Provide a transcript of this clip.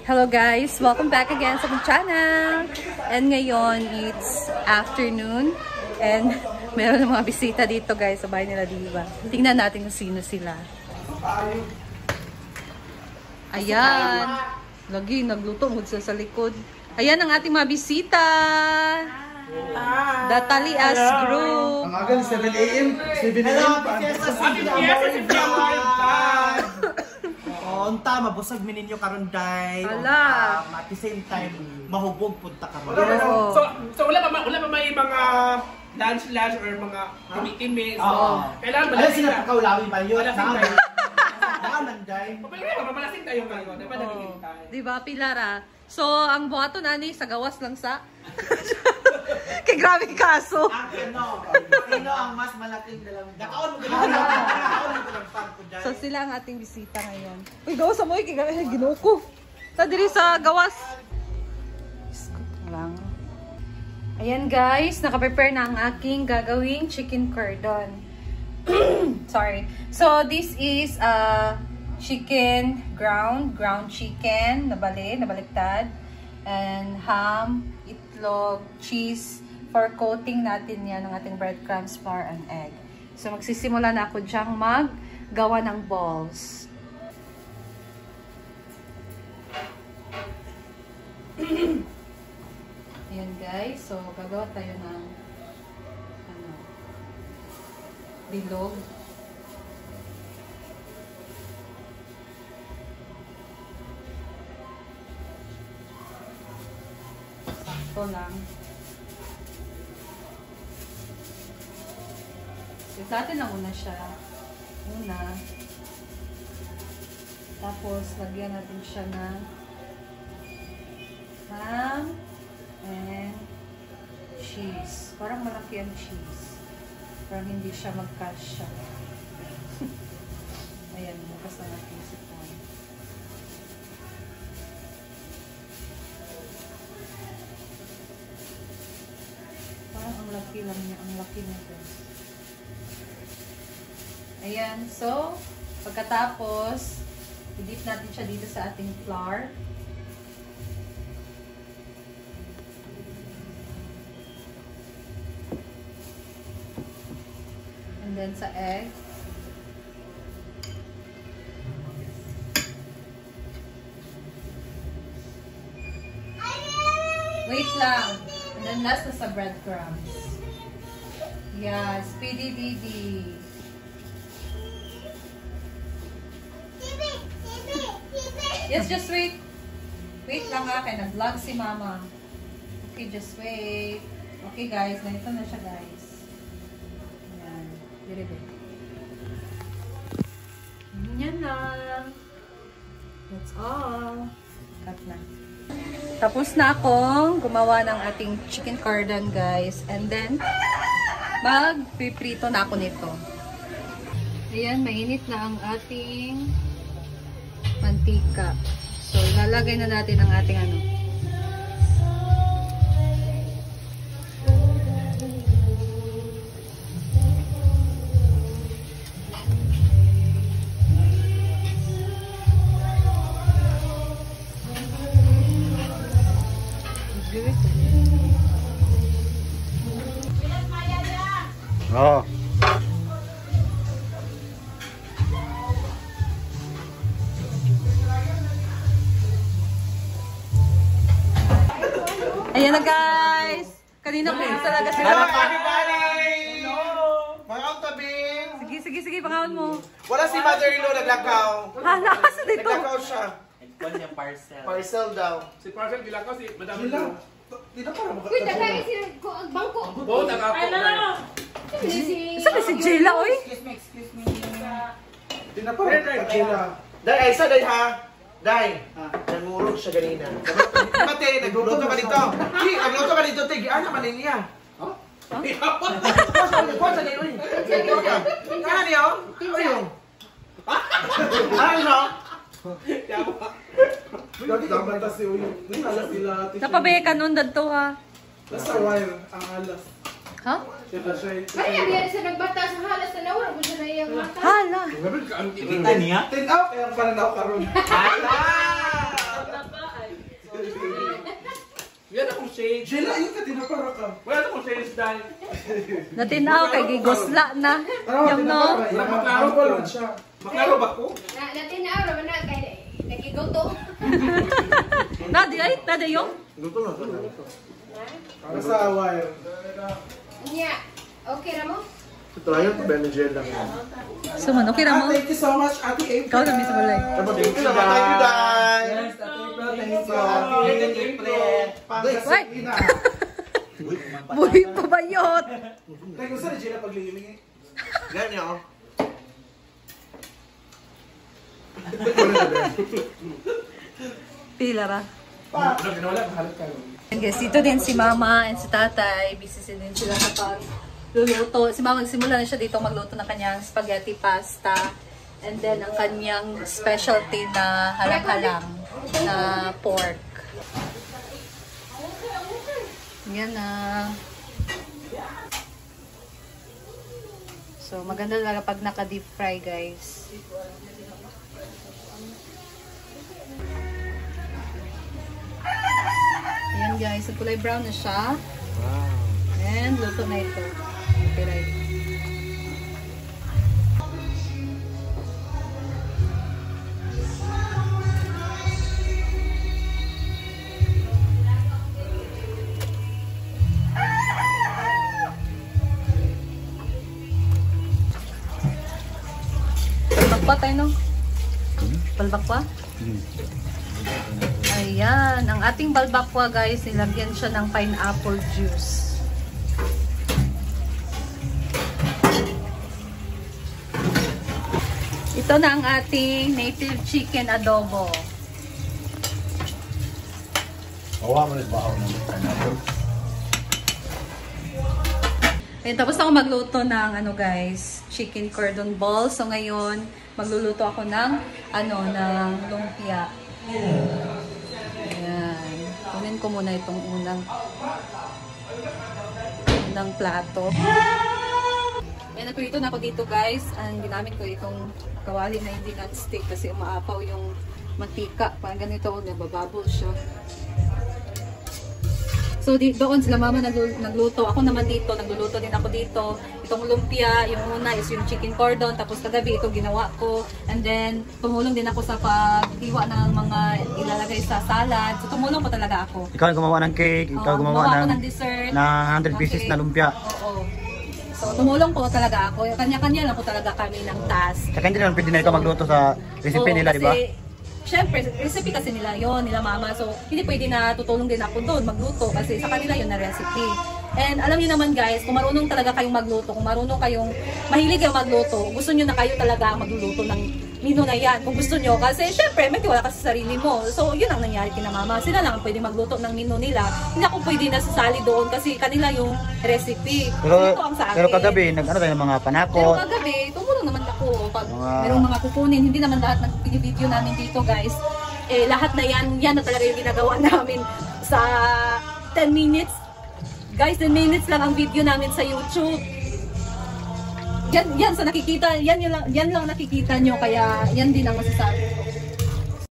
Hello guys! Welcome back again sa aking channel! And ngayon, it's afternoon. And meron ng mga bisita dito guys sa bahay nila, diba? Tingnan natin kung sino sila. Ayan! Lagi, nagluto mo sa likod. Ayan ang ating mga bisita! The Talias Group! Ang agal, 7 a.m. 7 a.m. Unta, mabusag mininyo karon day. Ala. At the same time, mahubog punta ka mo. So wala pa may mga lunch or mga kimi-kimi. So kailangan Alam sila pagkaulawin ba yun? Nanday. Mamalasin tayo ngayon. Diba naghihintay? Diba, Pilara? So, ang buhato nani sa gawas lang sa... Kay grabe kaso. Sino ang mas malaking dalawang? Dakaon mo ganun. So, sila ang ating bisita ngayon. Uy, gawas mo. Ginuko. Ta diri sa gawas. Lang. Ayan guys, naka-prepare na ang aking gagawing chicken cordon. Sorry. So, this is chicken ground chicken, nabaliktad, and ham, itlog, cheese, for coating natin yan ng ating breadcrumbs, flour, and egg. So, magsisimula na ako dyang maggawa ng balls. Ayan guys, so gagawa tayo ng bilog. Sakto lang. Natin lang muna siya. Tapos, lagyan natin siya ng ham and cheese. Parang malaki ang cheese. Parang hindi siya magkasya. Ayan, bukas na natin sipon. Parang ang laki lang niya. Ang laki niya guys. Ayan, so, pagkatapos, i-dip natin siya dito sa ating flour. And then sa egg. Wait lang. And then last na sa breadcrumbs. Yeah, speedy didi. Yes, just wait. Wait lang ha, kaya nag-vlog si mama. Okay, just wait. Okay guys, ganito na siya guys. Ayan, dire-dire. Yan lang. That's all. Cut na. Tapos na akong gumawa ng ating chicken cordon guys. And then, magpiprito na ako nito. Ayan, mainit na ang ating mantika. So, ilalagay na natin ang ating ano. Oo. Ayan na guys! Kanina po talaga sila. Hello everybody! Mga tabing! Sige, pangawan mo. Wala si mother-in-law naglakaw. Hala, kasi dito. Naglakaw siya. Parcel. Parcel daw. Si Parcel, gila ko si Madam Sila. Lou. Dito para Uy, tagay sila ang bangko. Oo, nakako. Sabi si Jayla, oy. Excuse me. Dito para sila. Dahil, ay isa dahil ha. Dahil, nangurog siya ganina. Mate, nagluto ka dito. Ki, nagluto ka dito, Tig. Ano ka niya? Kuwasa niyo, uy. Kaya niyo? Ayun. Ano? Napabeka nun dadto ha. Nasa wire ang alas. Ha? Kaya biyan sa nagbata sa halas na nawala mo siya na iyang mata. Hala. Kita Kita niya? 10 out, kaya parang ako karoon. Hala! Jela, yun ka, tinapara ka. Wala na kung sales dahil. Natinaw kay gigosla na. Yung no. Maklaro pa lang siya. Maklaro ba ko? Natin na araw na kay nagigoto. Nadi ay, nadi yung. Luto na. Nasa wire. Nya. Okay ra mo? Ito ayun, Benjel lang yan. Suman, okay ra mo? Thank you so much, Ate April. Ikaw na may sabulay. Thank you, Day! Yes, Ate April, thank you. Pangasinan. Buhay pa bayot. Thank you, sir, Jela, paglilimingin. Ganyan ako. Pila ra. Wala, mahalap ka. And guys, dito din si mama and si tatay. Busy din sila sa pagluluto. Si mama nagsimula na siya dito magluto ng kanyang spaghetti pasta. And then ang kanyang specialty na halang-halang na pork. Yan na. So maganda talaga pag naka-deep fry, guys. Ayan guys, kulay brown na siya. And luto na ito. Okay, right. Palbak pa tayo, no? Palbak pa? Ayan, ang ating balbakwa guys, nilagyan siya ng pineapple juice. Ito na ang ating native chicken adobo. Ayan, tapos ako magluto ng ano guys, chicken cordon ball. So ngayon, magluluto ako ng ng lumpia. Ayan. Kunin ko muna itong unang plato. Ayan, nagprito na ako dito guys. Ang ginamit ko itong kawali na hindi non-stick kasi umaapaw yung mantika. Parang ganito, nababubble siya. So doon sila mama nagluto. Ako naman dito, nagluluto din ako dito. Itong lumpia, yung una is yung chicken cordon. Tapos kagabi ito ginawa ko. And then tumulong din ako sa paghiwa ng mga ilalagay sa salad. So tumulong po talaga ako. Ikaw ang gumawa ng cake, ikaw gumawa ng dessert. Na 100 pieces na lumpia. Oo. So tumulong po talaga ako. Kanya-kanya lang po talaga kami ng task. Saka hindi naman pwede na ikaw magluto sa recipe nila, di ba? Siyempre, recipe kasi nila yon, nila mama. So, hindi pwede na tutulong din ako doon magluto kasi sa kanila yun na recipe. And alam niyo naman guys, kung marunong talaga kayong magluto, kung marunong kayong mahilig kayong magluto, gusto niyo na kayo talaga magluluto ng menu na yan. Kung gusto niyo, kasi siyempre may tiwala ka sa sarili mo. So, yun ang nangyari kina mama. Sila lang ang pwede magluto ng menu nila. Hindi ako pwede nasasali doon kasi kanila yung recipe. Pero, ito ang sa akin. pero kagabi, nag-ano tayo ng mga Pero panakot. kagabi, tumulong naman ako. Pag merong mga kukunin, hindi naman lahat ng video namin dito guys. Lahat na yan na talaga yung ginagawa namin sa 10 minutes. Guys, 10 minutes lang ang video namin sa YouTube. Yan sa nakikita, yan lang nakikita nyo, kaya yan din ang masasabi ko.